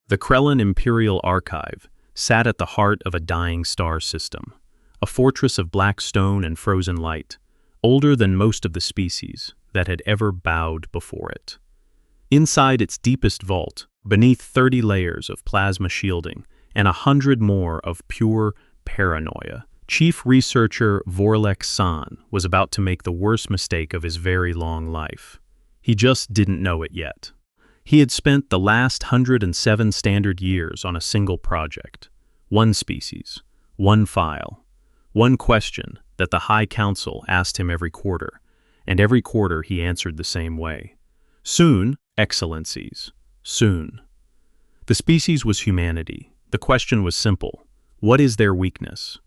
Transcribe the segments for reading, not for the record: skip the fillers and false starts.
The Krellan Imperial Archive sat at the heart of a dying star system, a fortress of black stone and frozen light, older than most of the species that had ever bowed before it. Inside its deepest vault, beneath 30 layers of plasma shielding and 100 more of pure paranoia, Chief Researcher Vorlek San was about to make the worst mistake of his very long life. He just didn't know it yet. He had spent the last 107 standard years on a single project, one species, one file, one question that the High Council asked him every quarter, and every quarter he answered the same way. Soon, Excellencies, soon. The species was humanity. The question was simple. What is their weakness?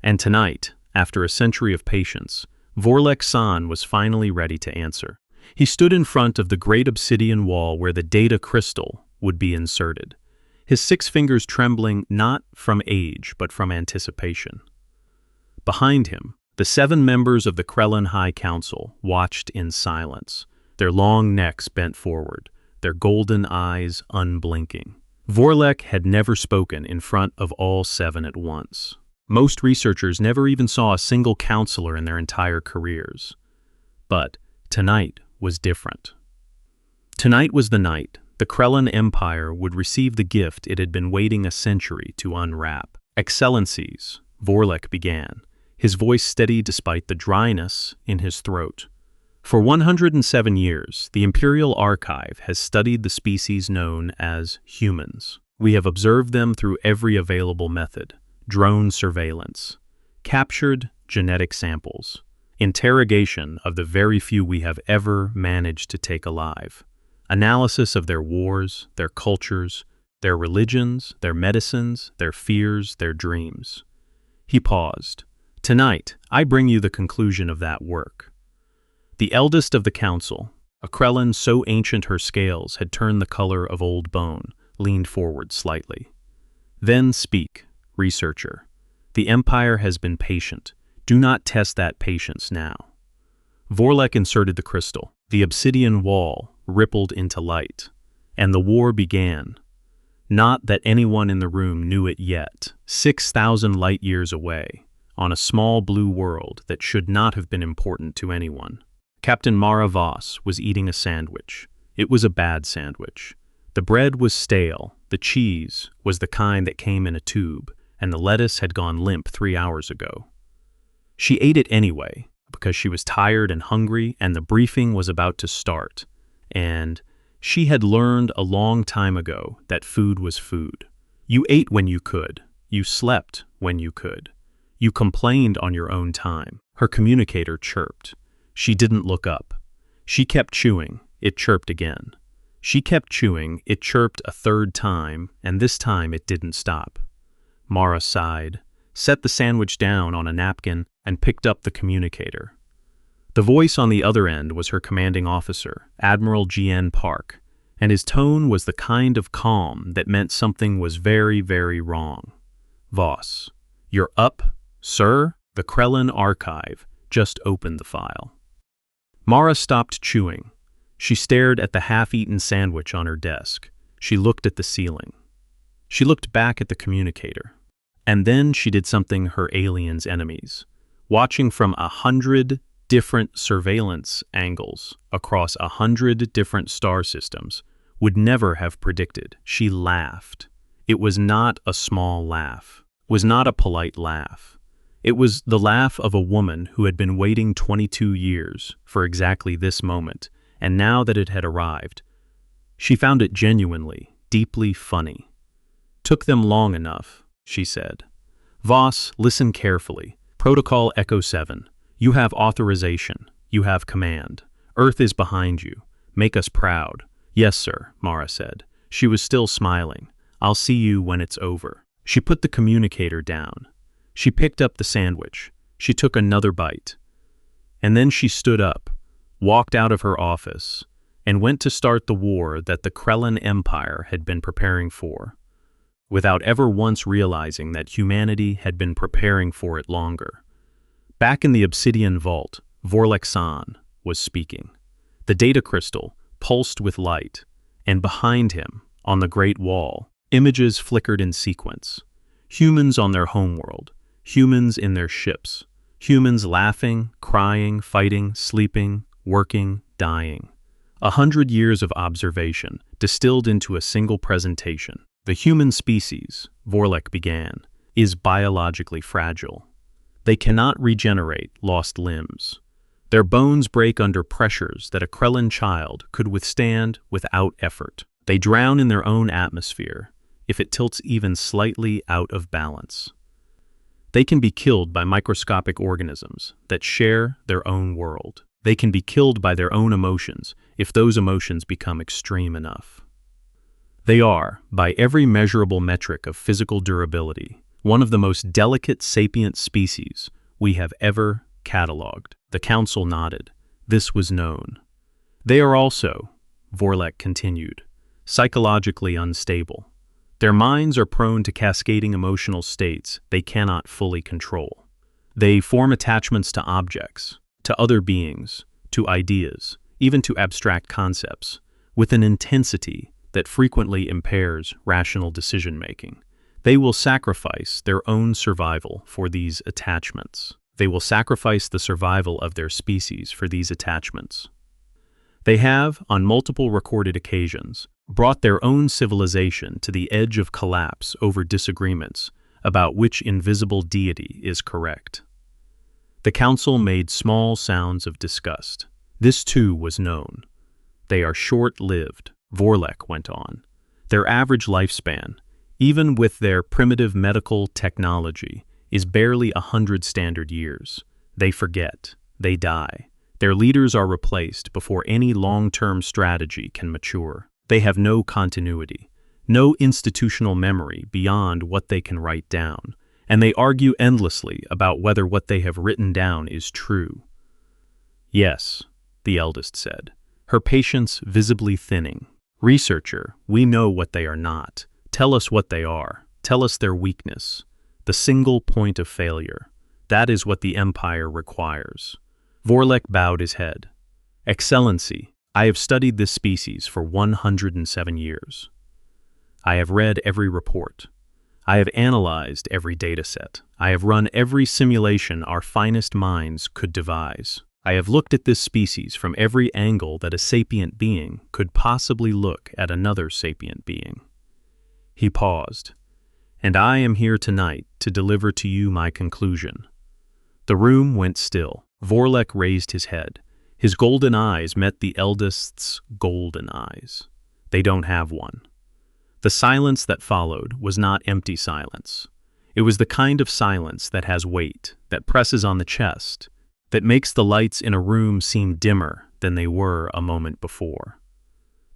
And tonight, after a century of patience, Vorlek San was finally ready to answer. He stood in front of the great obsidian wall where the data crystal would be inserted, his 6 fingers trembling not from age but from anticipation. Behind him, the 7 members of the Krellan High Council watched in silence, their long necks bent forward, their golden eyes unblinking. Vorlek had never spoken in front of all 7 at once. Most researchers never even saw a single counselor in their entire careers. But tonight was different. Tonight was the night the Krellan Empire would receive the gift it had been waiting a century to unwrap. Excellencies, Vorlek began, his voice steady despite the dryness in his throat. For 107 years, the Imperial Archive has studied the species known as humans. We have observed them through every available method: drone surveillance, captured genetic samples, interrogation of the very few we have ever managed to take alive, analysis of their wars, their cultures, their religions, their medicines, their fears, their dreams. He paused. Tonight, I bring you the conclusion of that work. The eldest of the council, a Krellan so ancient her scales had turned the color of old bone, leaned forward slightly. Then speak, researcher. The Empire has been patient. Do not test that patience now. Vorlek inserted the crystal. The obsidian wall rippled into light, and the war began. Not that anyone in the room knew it yet. 6,000 light years away, on a small blue world that should not have been important to anyone, Captain Mara Voss was eating a sandwich. It was a bad sandwich. The bread was stale, the cheese was the kind that came in a tube, and the lettuce had gone limp 3 hours ago. She ate it anyway, because she was tired and hungry and the briefing was about to start, and she had learned a long time ago that food was food. You ate when you could. You slept when you could. You complained on your own time. Her communicator chirped. She didn't look up. She kept chewing. It chirped again. She kept chewing. It chirped a 3rd time, and this time it didn't stop. Mara sighed, set the sandwich down on a napkin, and picked up the communicator. The voice on the other end was her commanding officer, Admiral G.N. Park, and his tone was the kind of calm that meant something was very, very wrong. Voss, you're up, sir? The Krellan Archive just opened the file. Mara stopped chewing. She stared at the half-eaten sandwich on her desk. She looked at the ceiling. She looked back at the communicator. And then she did something her aliens' enemies, watching from 100 different surveillance angles across 100 different star systems, would never have predicted. She laughed. It was not a small laugh. It was not a polite laugh. It was the laugh of a woman who had been waiting 22 years for exactly this moment, and now that it had arrived, she found it genuinely, deeply funny. Took them long enough, she said. Voss, listen carefully. Protocol Echo 7. You have authorization. You have command. Earth is behind you. Make us proud. Yes, sir, Mara said. She was still smiling. I'll see you when it's over. She put the communicator down. She picked up the sandwich. She took another bite. And then she stood up, walked out of her office, and went to start the war that the Krellan Empire had been preparing for, without ever once realizing that humanity had been preparing for it longer. Back in the obsidian vault, Vorlek San was speaking. The data crystal pulsed with light, and behind him, on the great wall, Images flickered in sequence. Humans on their homeworld, humans in their ships, humans laughing, crying, fighting, sleeping, working, dying. 100 years of observation, distilled into a single presentation. The human species, Vorlek began, is biologically fragile. They cannot regenerate lost limbs. Their bones break under pressures that a Krellan child could withstand without effort. They drown in their own atmosphere if it tilts even slightly out of balance. They can be killed by microscopic organisms that share their own world. They can be killed by their own emotions if those emotions become extreme enough. They are, by every measurable metric of physical durability, one of the most delicate sapient species we have ever catalogued. The council nodded. This was known. They are also, Vorlek continued, psychologically unstable. Their minds are prone to cascading emotional states they cannot fully control. They form attachments to objects, to other beings, to ideas, even to abstract concepts, with an intensity that frequently impairs rational decision-making. They will sacrifice their own survival for these attachments. They will sacrifice the survival of their species for these attachments. They have, on multiple recorded occasions, brought their own civilization to the edge of collapse over disagreements about which invisible deity is correct. The council made small sounds of disgust. This too was known. They are short-lived, Vorlek went on. Their average lifespan, even with their primitive medical technology, is barely 100 standard years. They forget. They die. Their leaders are replaced before any long-term strategy can mature. They have no continuity, no institutional memory beyond what they can write down, and they argue endlessly about whether what they have written down is true. Yes, the eldest said, her patience visibly thinning. Researcher, we know what they are not. Tell us what they are. Tell us their weakness. The single point of failure. That is what the Empire requires. Vorlek bowed his head. Excellency, I have studied this species for 107 years. I have read every report. I have analyzed every dataset. I have run every simulation our finest minds could devise. I have looked at this species from every angle that a sapient being could possibly look at another sapient being. He paused. And I am here tonight to deliver to you my conclusion. The room went still. Vorlek raised his head. His golden eyes met the eldest's golden eyes. They don't have one. The silence that followed was not empty silence. It was the kind of silence that has weight, that presses on the chest, that makes the lights in a room seem dimmer than they were a moment before.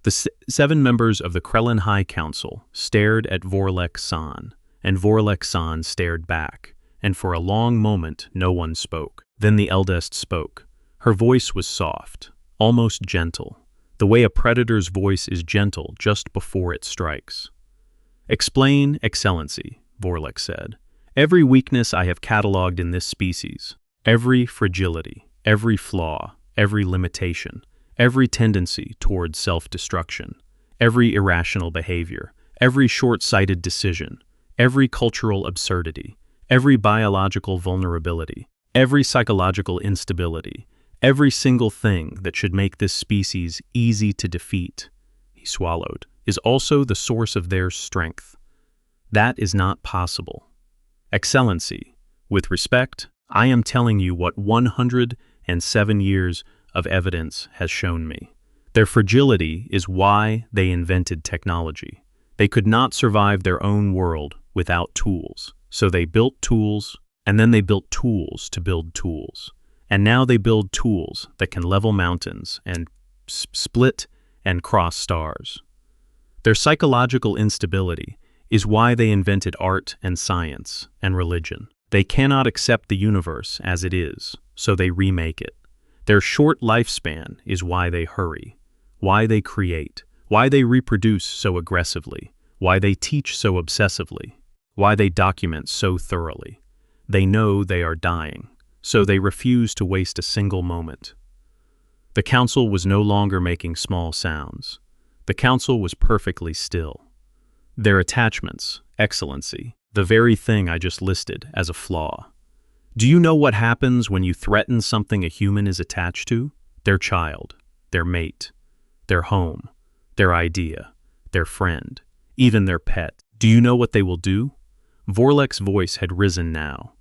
The 7 members of the Krellan High Council stared at Vorlek San, and Vorlek San stared back, and for a long moment no one spoke. Then the eldest spoke. Her voice was soft, almost gentle, the way a predator's voice is gentle just before it strikes. Explain, Excellency, Vorlek said. Every weakness I have catalogued in this species, every fragility, every flaw, every limitation, every tendency towards self-destruction, every irrational behavior, every short-sighted decision, every cultural absurdity, every biological vulnerability, every psychological instability, every single thing that should make this species easy to defeat, he swallowed, is also the source of their strength. That is not possible. Excellency, with respect, I am telling you what 107 years of evidence has shown me. Their fragility is why they invented technology. They could not survive their own world without tools, so they built tools, and then they built tools to build tools. And now they build tools that can level mountains and split and cross stars. Their psychological instability is why they invented art and science and religion. They cannot accept the universe as it is, so they remake it. Their short lifespan is why they hurry, why they create, why they reproduce so aggressively, why they teach so obsessively, why they document so thoroughly. They know they are dying, so they refuse to waste a single moment. The council was no longer making small sounds. The council was perfectly still. Their attachments, Excellency, the very thing I just listed as a flaw. Do you know what happens when you threaten something a human is attached to? Their child, their mate, their home, their idea, their friend, even their pet. Do you know what they will do? Vorlek's voice had risen now.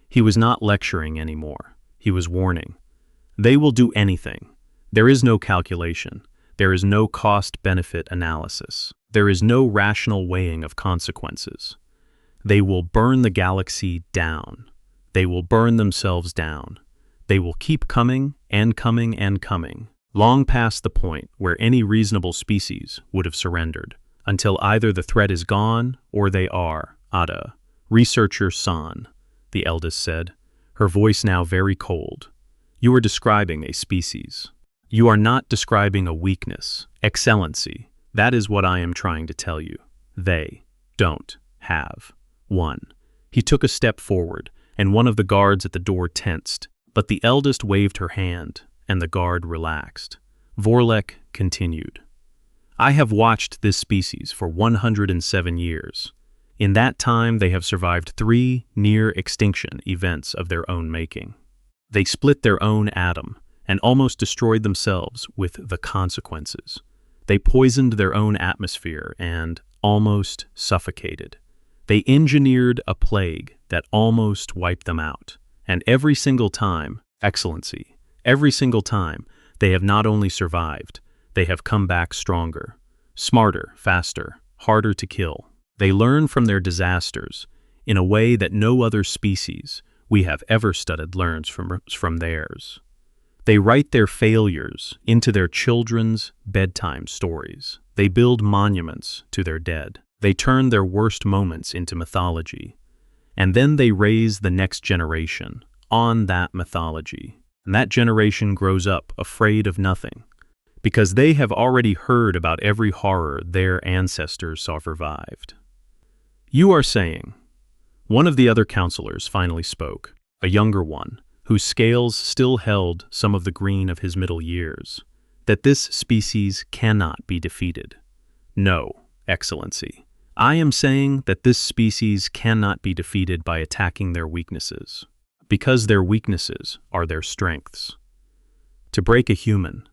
He was not lecturing anymore. He was warning. They will do anything. There is no calculation. There is no cost-benefit analysis. There is no rational weighing of consequences. They will burn the galaxy down. They will burn themselves down. They will keep coming and coming and coming, long past the point where any reasonable species would have surrendered, until either the threat is gone or they are. Ada, researcher San, the eldest said, her voice now very cold. You are describing a species. You are not describing a weakness. Excellency, that is what I am trying to tell you. They don't have one. He took a step forward, and one of the guards at the door tensed, but the eldest waved her hand, and the guard relaxed. Vorlek continued. I have watched this species for 107 years. In that time, they have survived 3 near-extinction events of their own making. They split their own atom and almost destroyed themselves with the consequences. They poisoned their own atmosphere and almost suffocated. They engineered a plague that almost wiped them out. And every single time, Excellency, every single time, they have not only survived, they have come back stronger, smarter, faster, harder to kill. They learn from their disasters in a way that no other species we have ever studied learns from theirs. They write their failures into their children's bedtime stories. They build monuments to their dead. They turn their worst moments into mythology. And then they raise the next generation on that mythology. And that generation grows up afraid of nothing, because they have already heard about every horror their ancestors saw survived. You are saying, one of the other counselors finally spoke, a younger one, whose scales still held some of the green of his middle years, that this species cannot be defeated. No, Excellency. I am saying that this species cannot be defeated by attacking their weaknesses, because their weaknesses are their strengths. To break a human,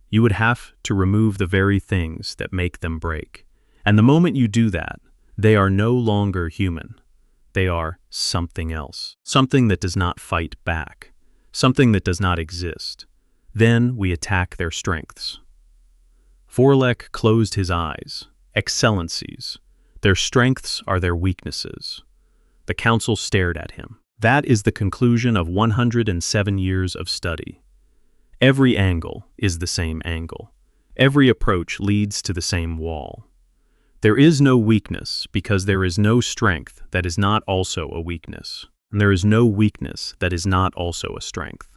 you would have to remove the very things that make them break. And the moment you do that, they are no longer human. They are something else, something that does not fight back, something that does not exist. Then we attack their strengths. Vorlek closed his eyes. Excellencies, their strengths are their weaknesses. The council stared at him. That is the conclusion of 107 years of study. Every angle is the same angle. Every approach leads to the same wall. There is no weakness because there is no strength that is not also a weakness, and there is no weakness that is not also a strength.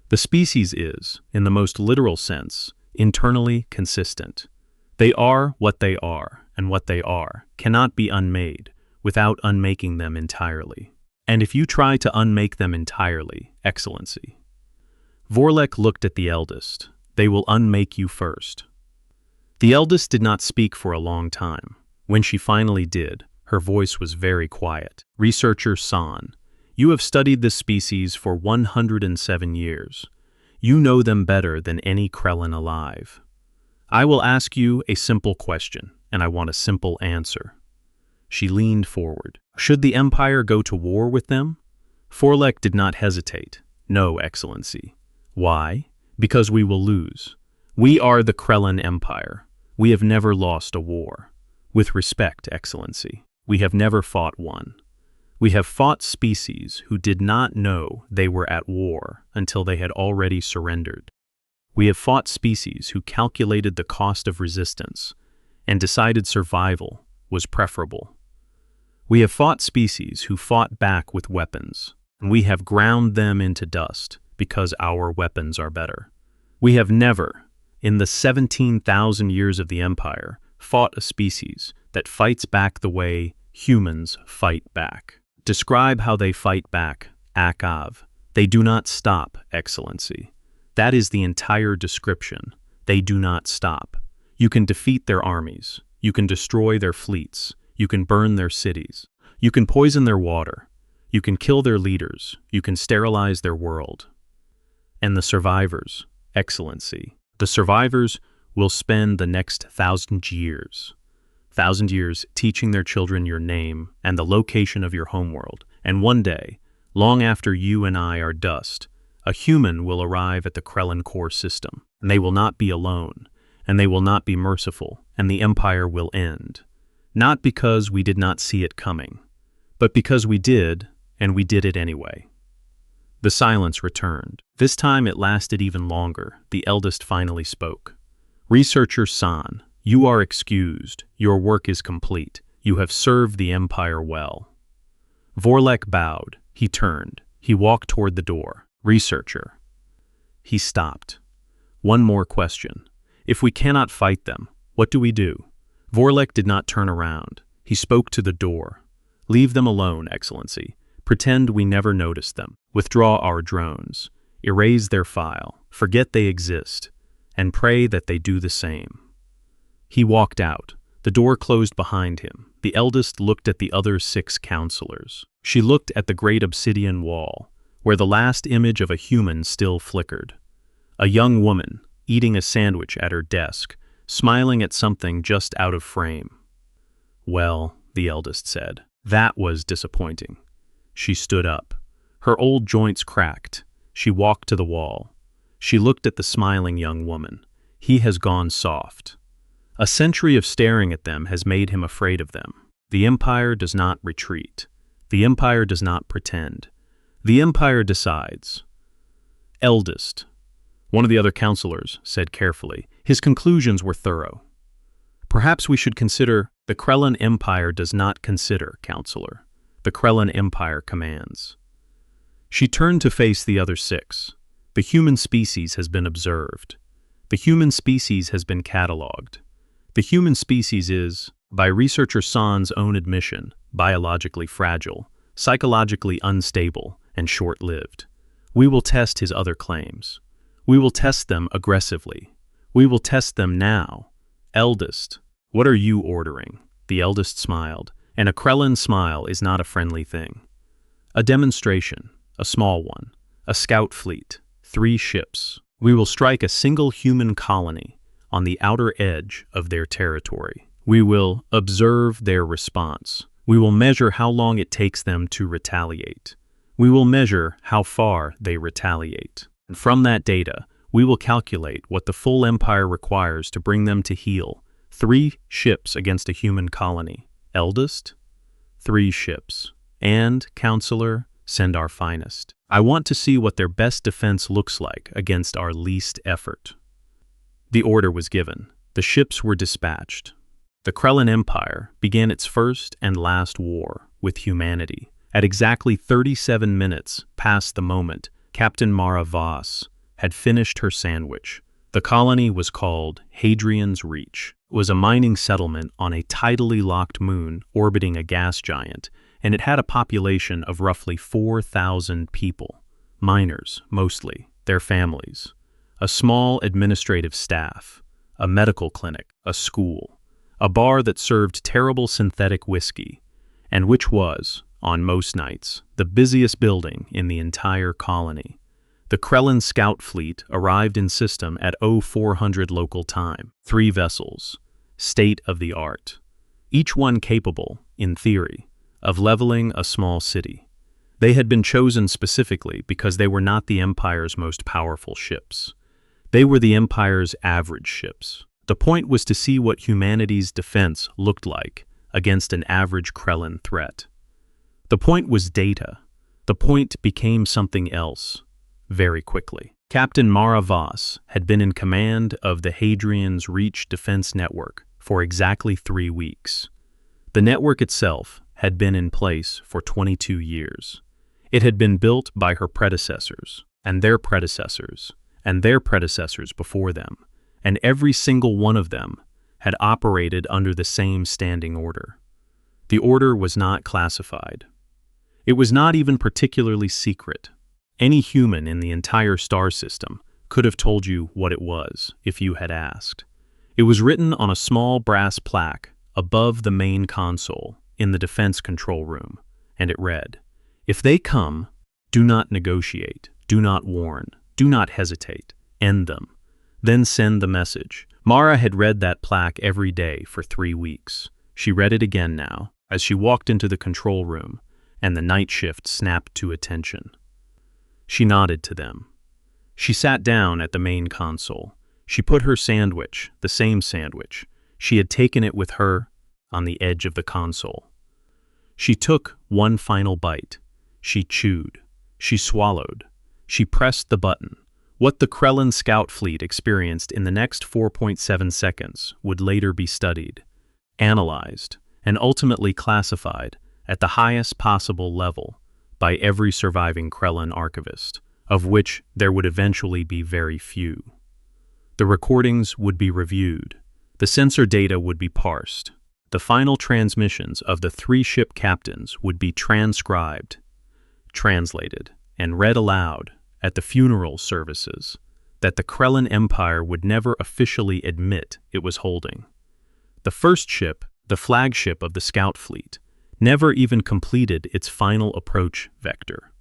The species is, in the most literal sense, internally consistent. They are what they are, and what they are cannot be unmade without unmaking them entirely. And if you try to unmake them entirely, Excellency. Vorlek looked at the eldest. They will unmake you first. The eldest did not speak for a long time. When she finally did, her voice was very quiet. Researcher San, you have studied this species for 107 years. You know them better than any Krellan alive. I will ask you a simple question, and I want a simple answer. She leaned forward. Should the Empire go to war with them? Vorlek did not hesitate. No, Excellency. Why? Because we will lose. We are the Krellan Empire. We have never lost a war. With respect, Excellency, we have never fought one. We have fought species who did not know they were at war until they had already surrendered. We have fought species who calculated the cost of resistance and decided survival was preferable. We have fought species who fought back with weapons, and we have ground them into dust because our weapons are better. We have never, in the 17,000 years of the Empire, fought a species that fights back the way humans fight back. Describe how they fight back, Akav. They do not stop, Excellency. That is the entire description. They do not stop. You can defeat their armies. You can destroy their fleets. You can burn their cities. You can poison their water. You can kill their leaders. You can sterilize their world. And the survivors, Excellency, the survivors will spend the next 1,000 years. 1,000 years teaching their children your name and the location of your homeworld. And one day, long after you and I are dust, a human will arrive at the Krellan core system. And they will not be alone. And they will not be merciful. And the Empire will end. Not because we did not see it coming, but because we did, and we did it anyway. The silence returned. This time it lasted even longer. The eldest finally spoke. Researcher San, you are excused. Your work is complete. You have served the Empire well. Vorlek bowed. He turned. He walked toward the door. Researcher. He stopped. One more question. If we cannot fight them, what do we do? Vorlek did not turn around. He spoke to the door. Leave them alone, Excellency. Pretend we never noticed them. Withdraw our drones. Erase their file. Forget they exist. And pray that they do the same. He walked out. The door closed behind him. The eldest looked at the other 6 counselors. She looked at the great obsidian wall, where the last image of a human still flickered. A young woman, eating a sandwich at her desk, smiling at something just out of frame. Well, the eldest said, that was disappointing. She stood up. Her old joints cracked. She walked to the wall. She looked at the smiling young woman. He has gone soft. A century of staring at them has made him afraid of them. The Empire does not retreat. The Empire does not pretend. The Empire decides. Eldest. One of the other counselors said carefully. His conclusions were thorough. Perhaps we should consider. The Krellan Empire does not consider, counselor. The Krellan Empire commands. She turned to face the other 6. The human species has been observed. The human species has been catalogued. The human species is, by researcher San's own admission, biologically fragile, psychologically unstable, and short-lived. We will test his other claims. We will test them aggressively. We will test them now. Eldest, what are you ordering? The eldest smiled, and a Krellan smile is not a friendly thing. A demonstration, a small one, a scout fleet, 3 ships. We will strike a single human colony on the outer edge of their territory. We will observe their response. We will measure how long it takes them to retaliate. We will measure how far they retaliate. And from that data, we will calculate what the full Empire requires to bring them to heel. 3 ships against a human colony. Eldest? 3 ships. And, counselor, send our finest. I want to see what their best defense looks like against our least effort. The order was given. The ships were dispatched. The Krellan Empire began its first and last war with humanity. At exactly 37 minutes past the moment Captain Mara Voss had finished her sandwich, the colony was called Hadrian's Reach. It was a mining settlement on a tidally locked moon orbiting a gas giant, and it had a population of roughly 4,000 people. Miners, mostly, their families. A small administrative staff, a medical clinic, a school, a bar that served terrible synthetic whiskey, and which was, on most nights, the busiest building in the entire colony. The Krellan scout fleet arrived in system at 0400 local time. 3 vessels, state-of-the-art, each one capable, in theory, of leveling a small city. They had been chosen specifically because they were not the Empire's most powerful ships. They were the Empire's average ships. The point was to see what humanity's defense looked like against an average Krellan threat. The point was data. The point became something else. Very quickly. Captain Mara Voss had been in command of the Hadrian's Reach defense network for exactly 3 weeks. The network itself had been in place for 22 years. It had been built by her predecessors, and their predecessors, and their predecessors before them, and every single one of them had operated under the same standing order. The order was not classified. It was not even particularly secret. Any human in the entire star system could have told you what it was if you had asked. It was written on a small brass plaque above the main console in the defense control room, and it read, "If they come, do not negotiate, do not warn, do not hesitate, end them. Then send the message." Mara had read that plaque every day for 3 weeks. She read it again now, as she walked into the control room, and the night shift snapped to attention. She nodded to them. She sat down at the main console. She put her sandwich, the same sandwich. She had taken it with her, on the edge of the console. She took one final bite. She chewed. She swallowed. She pressed the button. What the Krellan scout fleet experienced in the next 4.7 seconds would later be studied, analyzed, and ultimately classified at the highest possible level by every surviving Krellan archivist, of which there would eventually be very few. The recordings would be reviewed. The sensor data would be parsed. The final transmissions of the 3 ship captains would be transcribed, translated, and read aloud at the funeral services that the Krellan Empire would never officially admit it was holding. The first ship, the flagship of the scout fleet, never even completed its final approach vector.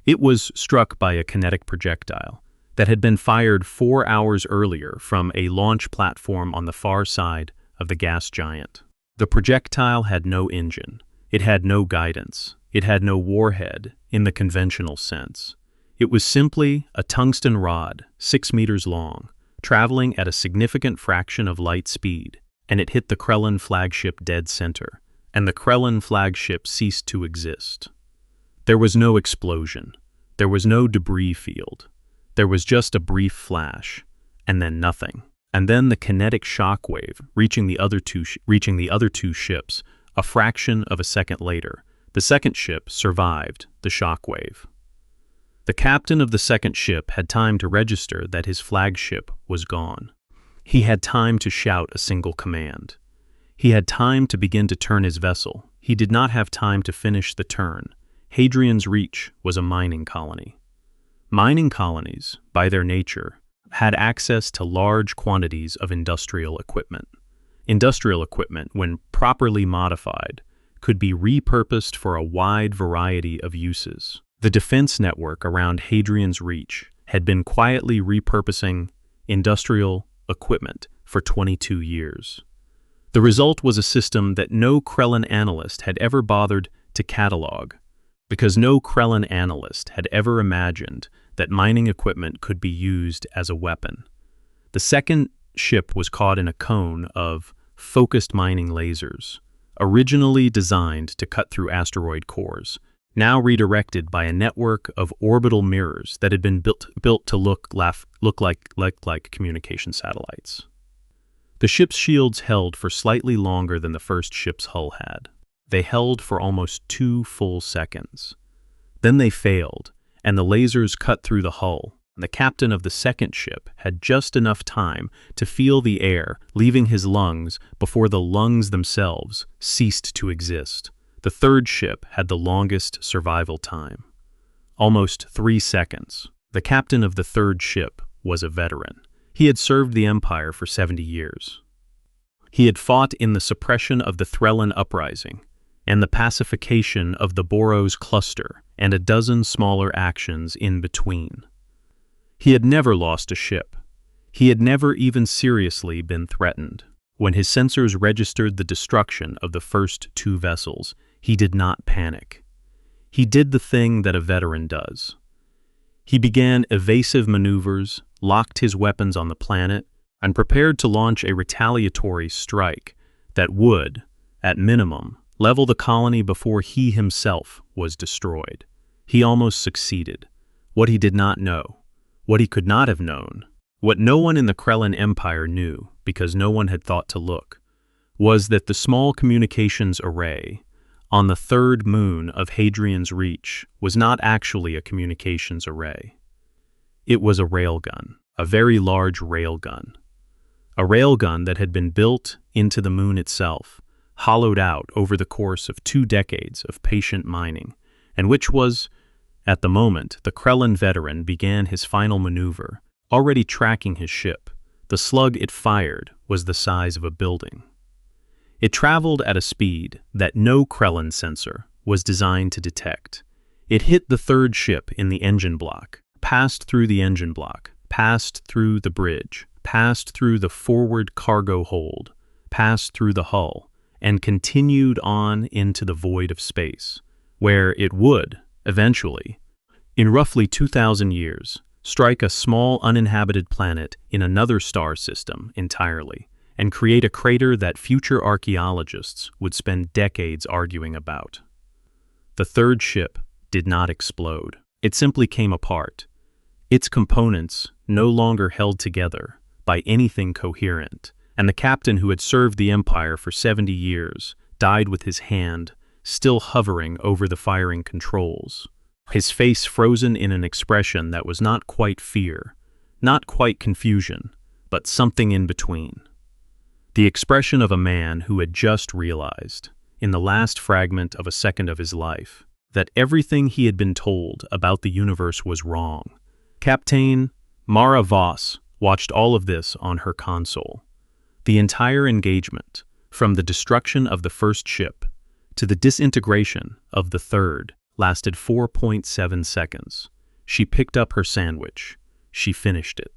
It was struck by a kinetic projectile that had been fired 4 hours earlier from a launch platform on the far side of the gas giant. The projectile had no engine. It had no guidance. It had no warhead in the conventional sense. It was simply a tungsten rod, 6 meters long, traveling at a significant fraction of light speed, and it hit the Krellan flagship dead center, and the Krellan flagship ceased to exist. There was no explosion. There was no debris field. There was just a brief flash, and then nothing. And then the kinetic shock wave reaching the other two ships a fraction of a second later. The second ship survived the shock wave. The captain of the second ship had time to register that his flagship was gone. He had time to shout a single command. He had time to begin to turn his vessel. He did not have time to finish the turn. Hadrian's Reach was a mining colony. Mining colonies, by their nature, had access to large quantities of industrial equipment. Industrial equipment, when properly modified, could be repurposed for a wide variety of uses. The defense network around Hadrian's Reach had been quietly repurposing industrial equipment for 22 years. The result was a system that no Krellan analyst had ever bothered to catalog, because no Krellan analyst had ever imagined that mining equipment could be used as a weapon. The second ship was caught in a cone of focused mining lasers, originally designed to cut through asteroid cores, now redirected by a network of orbital mirrors that had been built to look like communication satellites. The ship's shields held for slightly longer than the first ship's hull had. They held for almost 2 full seconds. Then they failed, and the lasers cut through the hull. The captain of the second ship had just enough time to feel the air leaving his lungs before the lungs themselves ceased to exist. The third ship had the longest survival time, almost 3 seconds. The captain of the third ship was a veteran. He had served the Empire for 70 years. He had fought in the suppression of the Krellan uprising and the pacification of the Boros cluster and a dozen smaller actions in between. He had never lost a ship. He had never even seriously been threatened. When his sensors registered the destruction of the first 2 vessels, he did not panic. He did the thing that a veteran does. He began evasive maneuvers, locked his weapons on the planet, and prepared to launch a retaliatory strike that would, at minimum, level the colony before he himself was destroyed. He almost succeeded. What he did not know, what he could not have known, what no one in the Krellan Empire knew, because no one had thought to look, was that the small communications array on the third moon of Hadrian's Reach was not actually a communications array. It was a railgun, a very large railgun. A railgun that had been built into the moon itself, hollowed out over the course of 2 decades of patient mining, and which was, at the moment the Krellan veteran began his final maneuver, already tracking his ship. The slug it fired was the size of a building. It traveled at a speed that no Krellan sensor was designed to detect. It hit the third ship in the engine block, passed through the engine block, passed through the bridge, passed through the forward cargo hold, passed through the hull, and continued on into the void of space, where it would, eventually, in roughly 2,000 years, strike a small uninhabited planet in another star system entirely, and create a crater that future archaeologists would spend decades arguing about. The third ship did not explode. It simply came apart. Its components no longer held together by anything coherent, and the captain who had served the Empire for 70 years died with his hand still hovering over the firing controls, his face frozen in an expression that was not quite fear, not quite confusion, but something in between. The expression of a man who had just realized, in the last fragment of a second of his life, that everything he had been told about the universe was wrong. Captain Mara Voss watched all of this on her console. The entire engagement, from the destruction of the first ship to the disintegration of the third, lasted 4.7 seconds. She picked up her sandwich. She finished it.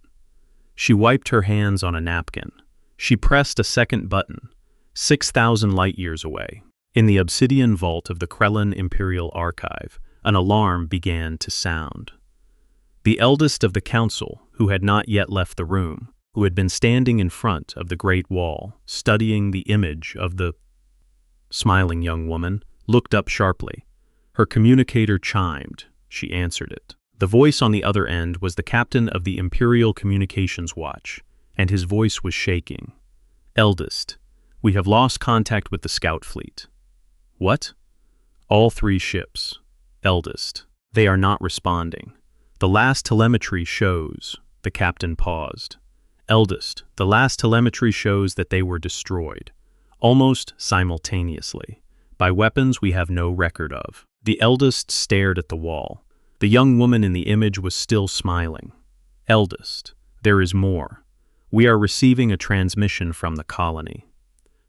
She wiped her hands on a napkin. She pressed a second button, 6,000 light-years away. In the obsidian vault of the Krellan Imperial Archive, an alarm began to sound. The eldest of the council, who had not yet left the room, who had been standing in front of the Great Wall, studying the image of the smiling young woman, looked up sharply. Her communicator chimed. She answered it. The voice on the other end was the captain of the Imperial Communications Watch, and his voice was shaking. "Eldest, we have lost contact with the scout fleet." "What?" "All 3 ships. Eldest, they are not responding. The last telemetry shows..." The captain paused. "Eldest, the last telemetry shows that they were destroyed, almost simultaneously, by weapons we have no record of." The eldest stared at the wall. The young woman in the image was still smiling. "Eldest, there is more. We are receiving a transmission from the colony.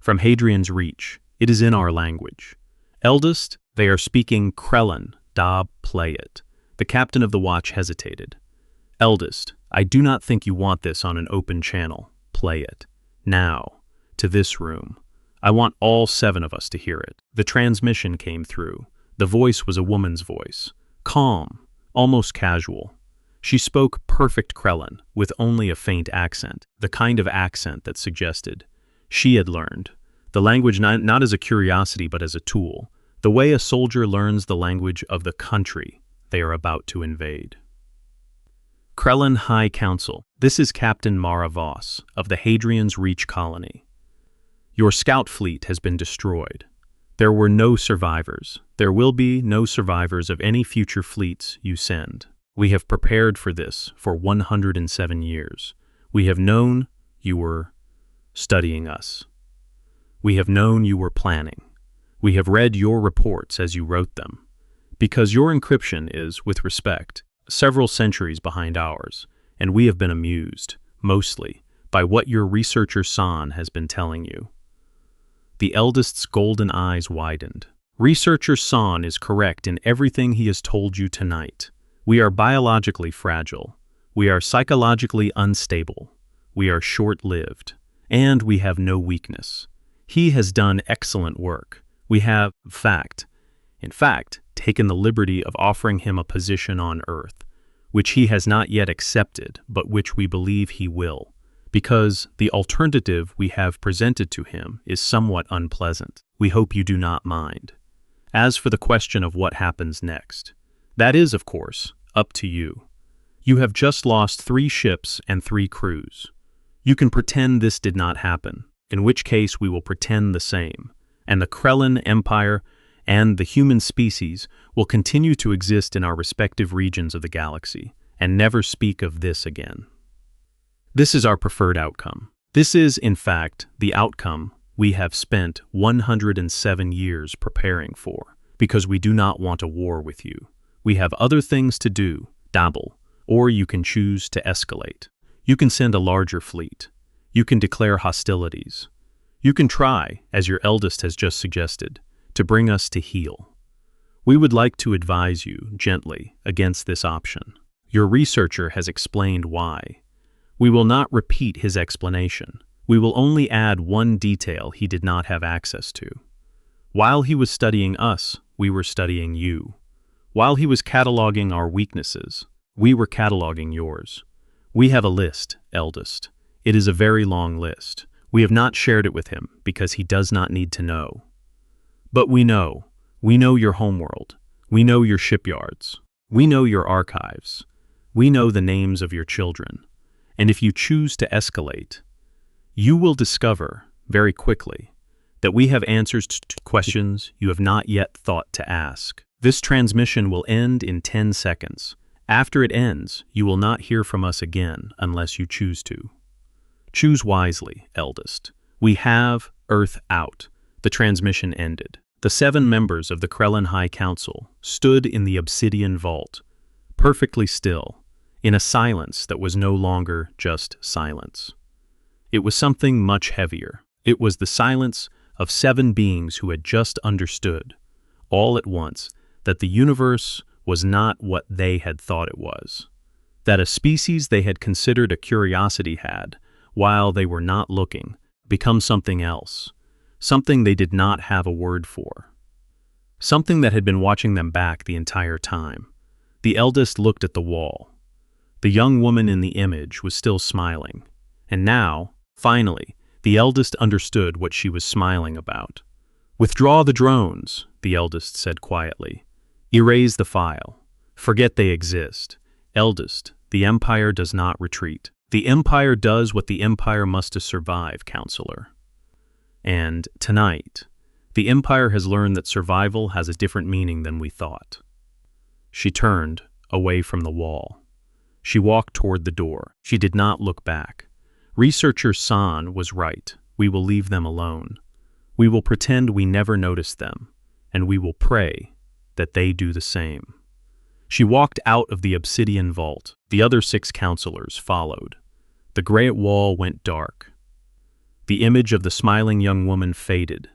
From Hadrian's Reach. It is in our language. Eldest, they are speaking Krellan. Play it." The captain of the watch hesitated. "Eldest, I do not think you want this on an open channel. Play it. Now, to this room. I want all 7 of us to hear it." The transmission came through. The voice was a woman's voice, calm, almost casual. She spoke perfect Krellan, with only a faint accent, the kind of accent that suggested she had learned the language not as a curiosity but as a tool, the way a soldier learns the language of the country they are about to invade. Krellan High Council, this is Captain Mara Voss of the Hadrian's Reach colony. Your scout fleet has been destroyed. There were no survivors. There will be no survivors of any future fleets you send. We have prepared for this for 107 years. We have known you were studying us. We have known you were planning. We have read your reports as you wrote them. Because your encryption is, with respect, several centuries behind ours, and we have been amused, mostly, by what your researcher San has been telling you. The eldest's golden eyes widened. Researcher San is correct in everything he has told you tonight. We are biologically fragile. We are psychologically unstable. We are short-lived. And we have no weakness. He has done excellent work. We have, in fact, taken the liberty of offering him a position on Earth, which he has not yet accepted, but which we believe he will, because the alternative we have presented to him is somewhat unpleasant. We hope you do not mind. As for the question of what happens next, that is, of course, up to you. You have just lost 3 ships and 3 crews. You can pretend this did not happen, in which case we will pretend the same, and the Krellan Empire and the human species will continue to exist in our respective regions of the galaxy, and never speak of this again. This is our preferred outcome. This is, in fact, the outcome we have spent 107 years preparing for, because we do not want a war with you. We have other things to do, dabble, or you can choose to escalate. You can send a larger fleet. You can declare hostilities. You can try, as your eldest has just suggested, to bring us to heel. We would like to advise you, gently, against this option. Your researcher has explained why. We will not repeat his explanation. We will only add one detail he did not have access to. While he was studying us, we were studying you. While he was cataloging our weaknesses, we were cataloging yours. We have a list, eldest. It is a very long list. We have not shared it with him because he does not need to know. But we know. We know your homeworld. We know your shipyards. We know your archives. We know the names of your children. And if you choose to escalate, you will discover, very quickly, that we have answers to questions you have not yet thought to ask. This transmission will end in 10 seconds. After it ends, you will not hear from us again unless you choose to. Choose wisely, eldest. We have Earth out. The transmission ended. The 7 members of the Krellan High Council stood in the obsidian vault, perfectly still, in a silence that was no longer just silence. It was something much heavier. It was the silence of 7 beings who had just understood, all at once, that the universe was not what they had thought it was, that a species they had considered a curiosity had, while they were not looking, become something else, something they did not have a word for, something that had been watching them back the entire time. The eldest looked at the wall. The young woman in the image was still smiling, and now, finally, the eldest understood what she was smiling about. "Withdraw the drones," the eldest said quietly. "Erase the file. Forget they exist. Eldest, the Empire does not retreat. The Empire does what the Empire must to survive, Counselor. And tonight, the Empire has learned that survival has a different meaning than we thought." She turned away from the wall. She walked toward the door. She did not look back. Researcher San was right. We will leave them alone. We will pretend we never noticed them, and we will pray that they do the same. She walked out of the obsidian vault. The other 6 counselors followed. The great wall went dark. The image of the smiling young woman faded.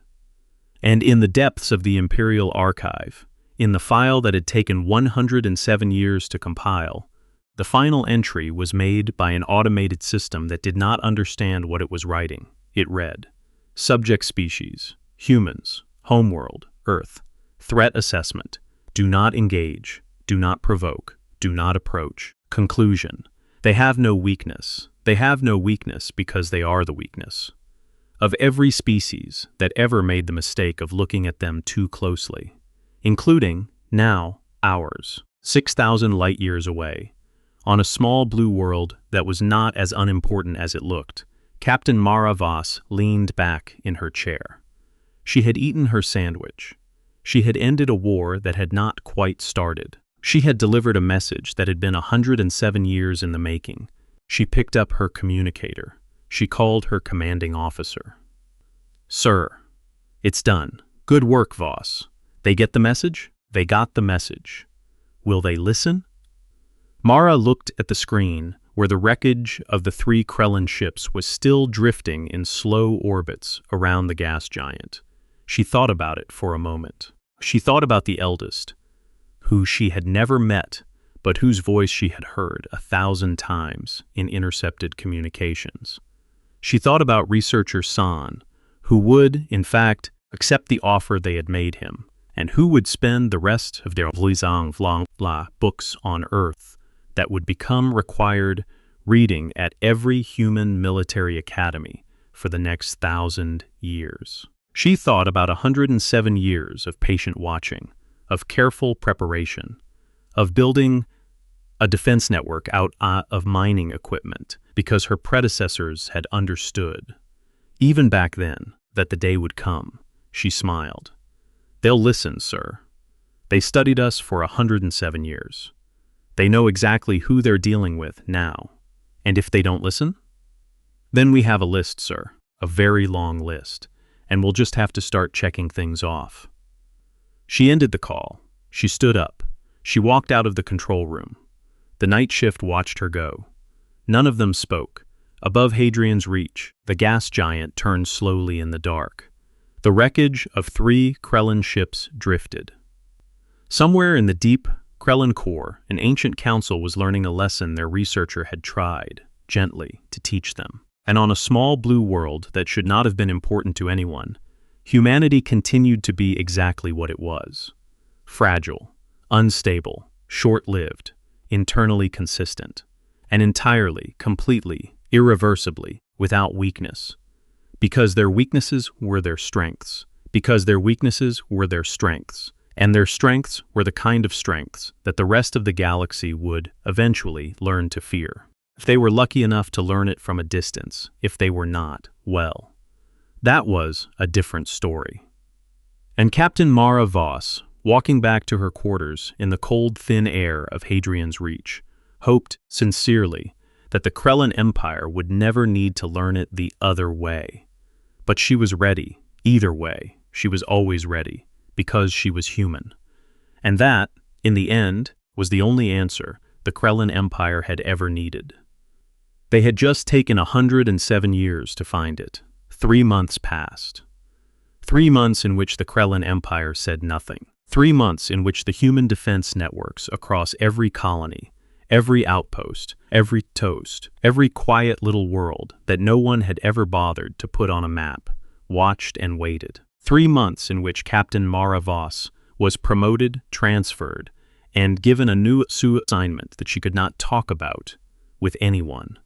And in the depths of the Imperial Archive, in the file that had taken 107 years to compile, the final entry was made by an automated system that did not understand what it was writing. It read, "Subject species, humans, homeworld, Earth, threat assessment, do not engage, do not provoke, do not approach. Conclusion, they have no weakness. They have no weakness because they are the weakness of every species that ever made the mistake of looking at them too closely, including, now, ours, 6,000 light-years away. On a small blue world that was not as unimportant as it looked, Captain Mara Voss leaned back in her chair. She had eaten her sandwich. She had ended a war that had not quite started. She had delivered a message that had been 107 years in the making. She picked up her communicator. She called her commanding officer. "Sir, it's done. Good work, Voss. They get the message? They got the message. Will they listen?" Mara looked at the screen where the wreckage of the 3 Krellan ships was still drifting in slow orbits around the gas giant. She thought about it for a moment. She thought about the eldest, who she had never met, but whose voice she had heard 1,000 times in intercepted communications. She thought about researcher San, who would, in fact, accept the offer they had made him, and who would spend the rest of their books on Earth that would become required reading at every human military academy for the next 1,000 years. She thought about 107 years of patient watching, of careful preparation, of building a defense network out of mining equipment because her predecessors had understood, even back then, that the day would come. She smiled. "They'll listen, sir. They studied us for 107 years. They know exactly who they're dealing with now. And if they don't listen? Then we have a list, sir, a very long list, and we'll just have to start checking things off." She ended the call. She stood up. She walked out of the control room. The night shift watched her go. None of them spoke. Above Hadrian's reach, the gas giant turned slowly in the dark. The wreckage of 3 Krellan ships drifted. Somewhere in the deep Krellan core, an ancient council was learning a lesson their researcher had tried, gently, to teach them. And on a small blue world that should not have been important to anyone, humanity continued to be exactly what it was. Fragile, unstable, short-lived, internally consistent, and entirely, completely, irreversibly, without weakness. Because their weaknesses were their strengths. Because their weaknesses were their strengths. And their strengths were the kind of strengths that the rest of the galaxy would, eventually, learn to fear. If they were lucky enough to learn it from a distance, if they were not, well, that was a different story. And Captain Mara Voss, walking back to her quarters in the cold, thin air of Hadrian's Reach, hoped, sincerely, that the Krellan Empire would never need to learn it the other way. But she was ready, either way. She was always ready, because she was human. And that, in the end, was the only answer the Krellan Empire had ever needed. They had just taken 107 years to find it. 3 months passed. 3 months in which the Krellan Empire said nothing. 3 months in which the human defense networks across every colony, every outpost, every toast, every quiet little world that no one had ever bothered to put on a map, watched and waited. 3 months in which Captain Mara Voss was promoted, transferred, and given a new assignment that she could not talk about with anyone,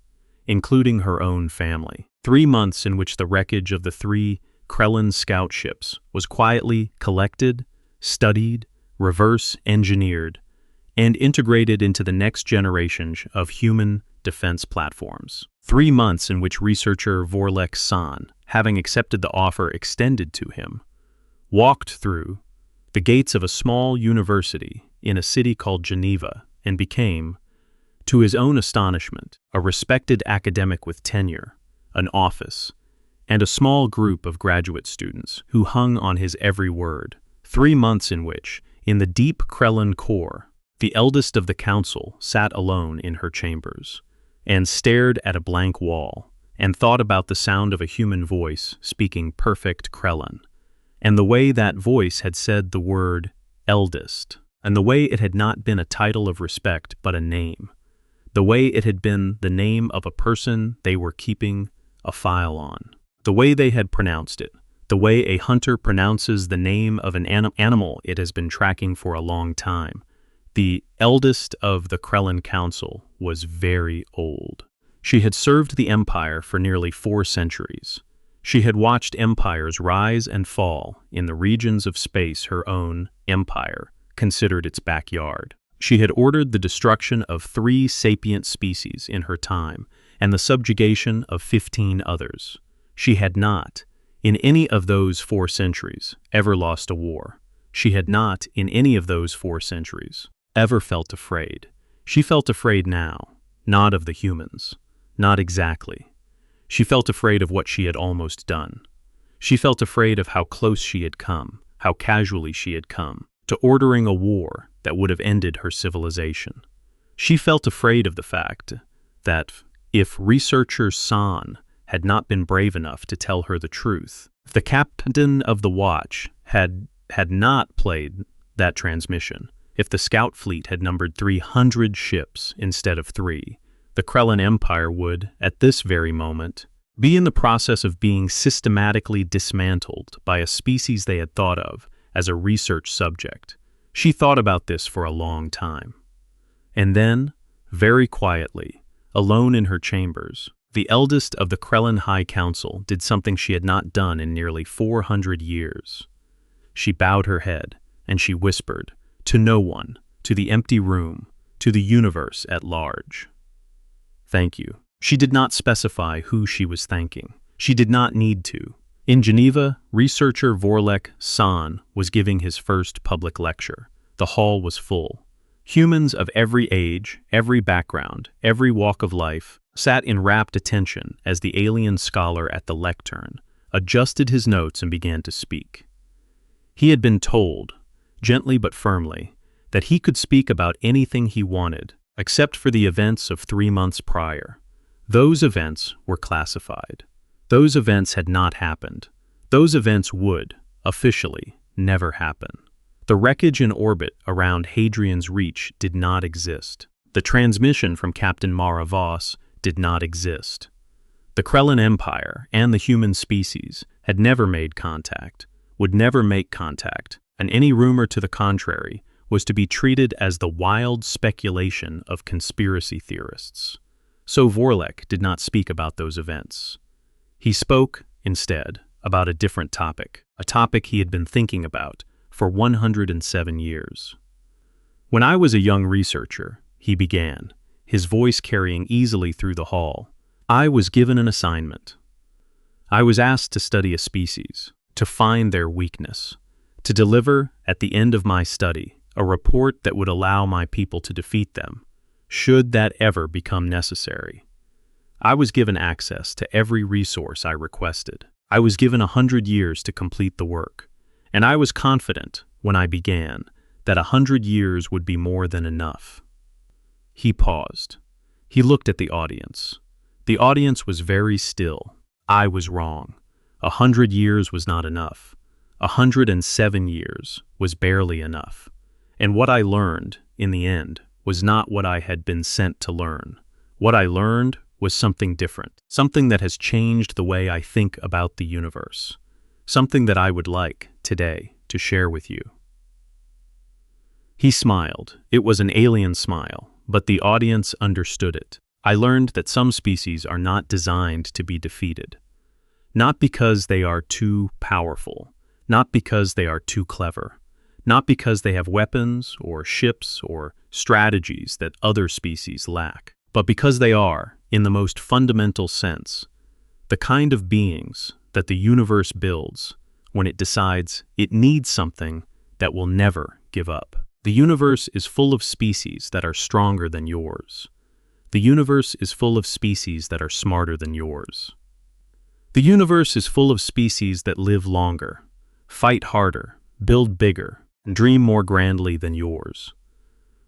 including her own family. 3 months in which the wreckage of the 3 Krellan scout ships was quietly collected, studied, reverse-engineered, and integrated into the next generation of human defense platforms. 3 months in which researcher Vorlek San, having accepted the offer extended to him, walked through the gates of a small university in a city called Geneva and became, to his own astonishment, a respected academic with tenure, an office, and a small group of graduate students who hung on his every word. 3 months in which, in the deep Krellan core, the eldest of the council sat alone in her chambers and stared at a blank wall and thought about the sound of a human voice speaking perfect Krellan, and the way that voice had said the word eldest, and the way it had not been a title of respect but a name, the way it had been the name of a person they were keeping a file on, the way they had pronounced it, the way a hunter pronounces the name of an animal it has been tracking for a long time. The eldest of the Krellan Council was very old. She had served the Empire for nearly 4 centuries. She had watched empires rise and fall in the regions of space her own empire considered its backyard. She had ordered the destruction of 3 sapient species in her time and the subjugation of 15 others. She had not, in any of those 4 centuries, ever lost a war. She had not, in any of those 4 centuries, ever felt afraid. She felt afraid now, not of the humans, not exactly. She felt afraid of what she had almost done. She felt afraid of how close she had come, how casually she had come, to ordering a war that would have ended her civilization. She felt afraid of the fact that if researcher San had not been brave enough to tell her the truth, if the captain of the watch had not played that transmission, if the scout fleet had numbered 300 ships instead of 3, the Krellan Empire would, at this very moment, be in the process of being systematically dismantled by a species they had thought of as a research subject. She thought about this for a long time. And then, very quietly, alone in her chambers, the eldest of the Krellan High Council did something she had not done in nearly 400 years. She bowed her head, and she whispered, to no one, to the empty room, to the universe at large. Thank you. She did not specify who she was thanking. She did not need to. In Geneva, researcher Vorlek San was giving his first public lecture. The hall was full. Humans of every age, every background, every walk of life sat in rapt attention as the alien scholar at the lectern adjusted his notes and began to speak. He had been told, gently but firmly, that he could speak about anything he wanted, except for the events of 3 months prior. Those events were classified. Those events had not happened. Those events would, officially, never happen. The wreckage in orbit around Hadrian's Reach did not exist. The transmission from Captain Mara Voss did not exist. The Krellan Empire and the human species had never made contact, would never make contact, and any rumor to the contrary was to be treated as the wild speculation of conspiracy theorists. So Vorlek did not speak about those events. He spoke, instead, about a different topic, a topic he had been thinking about for 107 years. When I was a young researcher, he began, his voice carrying easily through the hall, I was given an assignment. I was asked to study a species, to find their weakness, to deliver, at the end of my study, a report that would allow my people to defeat them, should that ever become necessary. I was given access to every resource I requested. I was given 100 years to complete the work, and I was confident, when I began, that 100 years would be more than enough. He paused. He looked at the audience. The audience was very still. I was wrong. 100 years was not enough. 107 years was barely enough. And what I learned, in the end, was not what I had been sent to learn. What I learned was something different, something that has changed the way I think about the universe, something that I would like, today, to share with you. He smiled. It was an alien smile, but the audience understood it. I learned that some species are not designed to be defeated. Not because they are too powerful, not because they are too clever, not because they have weapons or ships or strategies that other species lack, but because they are, in the most fundamental sense, the kind of beings that the universe builds when it decides it needs something that will never give up. The universe is full of species that are stronger than yours. The universe is full of species that are smarter than yours. The universe is full of species that live longer, fight harder, build bigger, and dream more grandly than yours.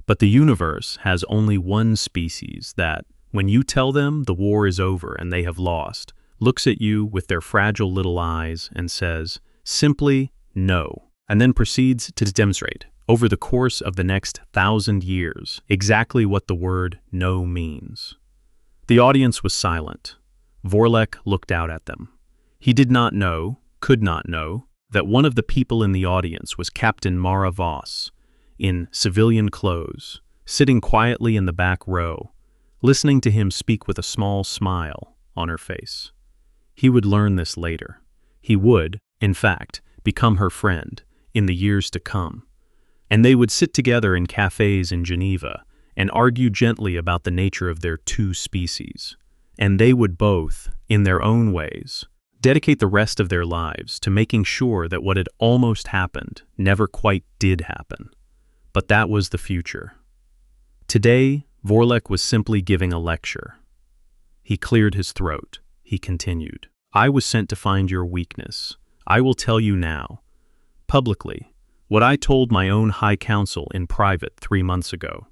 But the universe has only one species that, when you tell them the war is over and they have lost, looks at you with their fragile little eyes and says, simply, no, and then proceeds to demonstrate, over the course of the next 1,000 years, exactly what the word no means. The audience was silent. Vorlek looked out at them. He did not know, could not know, that one of the people in the audience was Captain Mara Voss, in civilian clothes, sitting quietly in the back row, listening to him speak with a small smile on her face. He would learn this later. He would, in fact, become her friend in the years to come. And they would sit together in cafes in Geneva and argue gently about the nature of their two species. And they would both, in their own ways, dedicate the rest of their lives to making sure that what had almost happened never quite did happen. But that was the future. Today, Vorlek was simply giving a lecture. He cleared his throat. He continued, I was sent to find your weakness. I will tell you now, publicly, what I told my own High Council in private 3 months ago.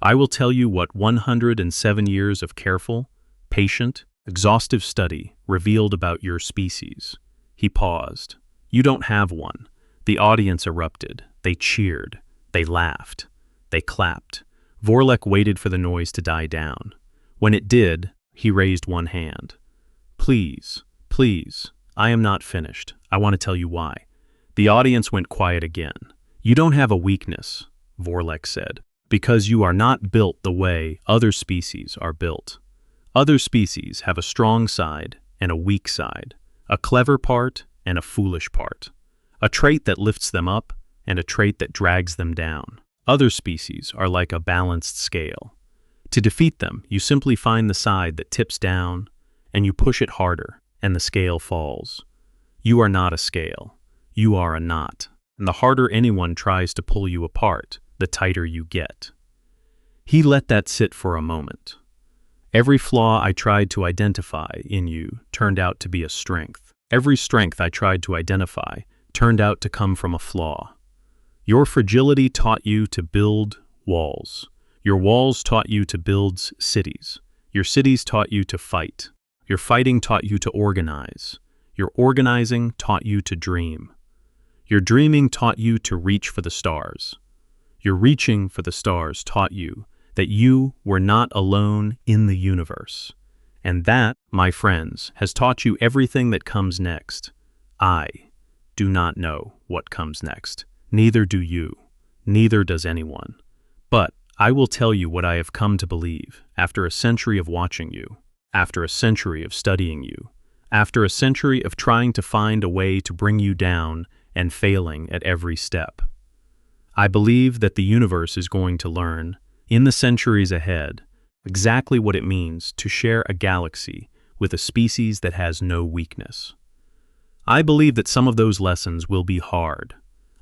I will tell you what 107 years of careful, patient, exhaustive study revealed about your species. He paused. You don't have one. The audience erupted. They cheered. They laughed. They clapped. Vorlek waited for the noise to die down. When it did, he raised one hand. Please, please, I am not finished. I want to tell you why. The audience went quiet again. You don't have a weakness, Vorlek said, because you are not built the way other species are built. Other species have a strong side and a weak side, a clever part and a foolish part, a trait that lifts them up and a trait that drags them down. Other species are like a balanced scale. To defeat them, you simply find the side that tips down, and you push it harder, and the scale falls. You are not a scale. You are a knot, and the harder anyone tries to pull you apart, the tighter you get. He let that sit for a moment. Every flaw I tried to identify in you turned out to be a strength. Every strength I tried to identify turned out to come from a flaw. Your fragility taught you to build walls. Your walls taught you to build cities. Your cities taught you to fight. Your fighting taught you to organize. Your organizing taught you to dream. Your dreaming taught you to reach for the stars. Your reaching for the stars taught you that you were not alone in the universe. And that, my friends, has taught you everything that comes next. I do not know what comes next. Neither do you. Neither does anyone. But I will tell you what I have come to believe after a century of watching you, after a century of studying you, after a century of trying to find a way to bring you down and failing at every step. I believe that the universe is going to learn, in the centuries ahead, exactly what it means to share a galaxy with a species that has no weakness. I believe that some of those lessons will be hard.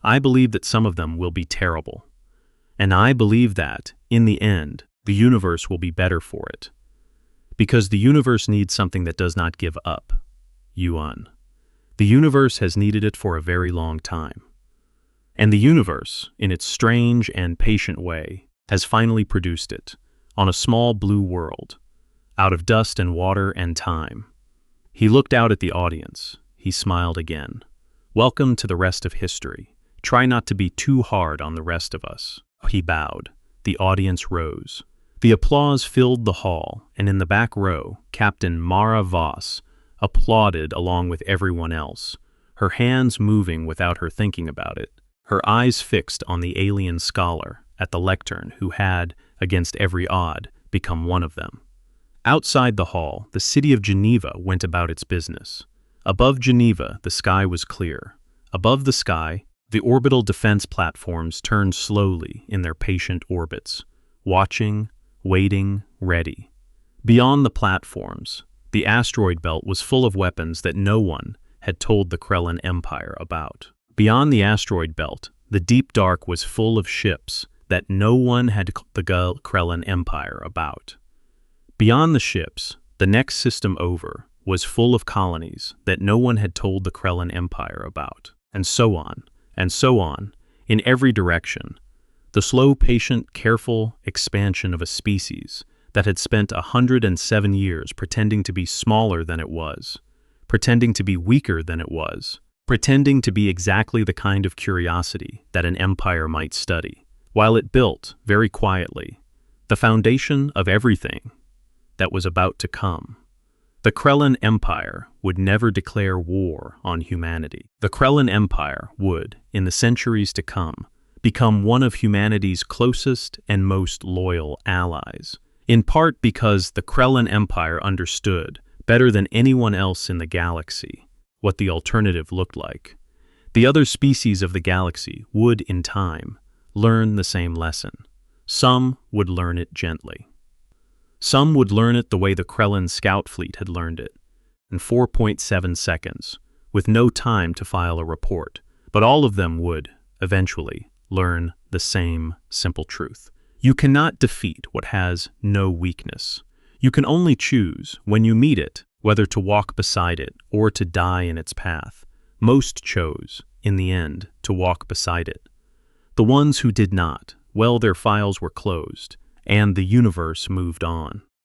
I believe that some of them will be terrible. And I believe that, in the end, the universe will be better for it. Because the universe needs something that does not give up. Yuan. The universe has needed it for a very long time. And the universe, in its strange and patient way, has finally produced it, on a small blue world, out of dust and water and time. He looked out at the audience. He smiled again. Welcome to the rest of history. Try not to be too hard on the rest of us. He bowed. The audience rose. The applause filled the hall, and in the back row, Captain Mara Voss applauded along with everyone else, her hands moving without her thinking about it, her eyes fixed on the alien scholar at the lectern who had, against every odd, become one of them. Outside the hall, the city of Geneva went about its business. Above Geneva, the sky was clear. Above the sky, the orbital defense platforms turned slowly in their patient orbits, watching, waiting, ready. Beyond the platforms, the asteroid belt was full of weapons that no one had told the Krellan Empire about. Beyond the asteroid belt, the deep dark was full of ships that no one had the Krellan Empire about. Beyond the ships, the next system over was full of colonies that no one had told the Krellan Empire about, and so on, in every direction. The slow, patient, careful expansion of a species that had spent 107 years pretending to be smaller than it was, pretending to be weaker than it was, pretending to be exactly the kind of curiosity that an empire might study, while it built, very quietly, the foundation of everything that was about to come. The Krellan Empire would never declare war on humanity. The Krellan Empire would, in the centuries to come, become one of humanity's closest and most loyal allies, in part because the Krellan Empire understood, better than anyone else in the galaxy, what the alternative looked like. The other species of the galaxy would, in time, learn the same lesson. Some would learn it gently. Some would learn it the way the Krellan scout fleet had learned it, in 4.7 seconds, with no time to file a report, but all of them would, eventually, learn the same simple truth. You cannot defeat what has no weakness. You can only choose, when you meet it, whether to walk beside it or to die in its path. Most chose, in the end, to walk beside it. The ones who did not, well, their files were closed, and the universe moved on.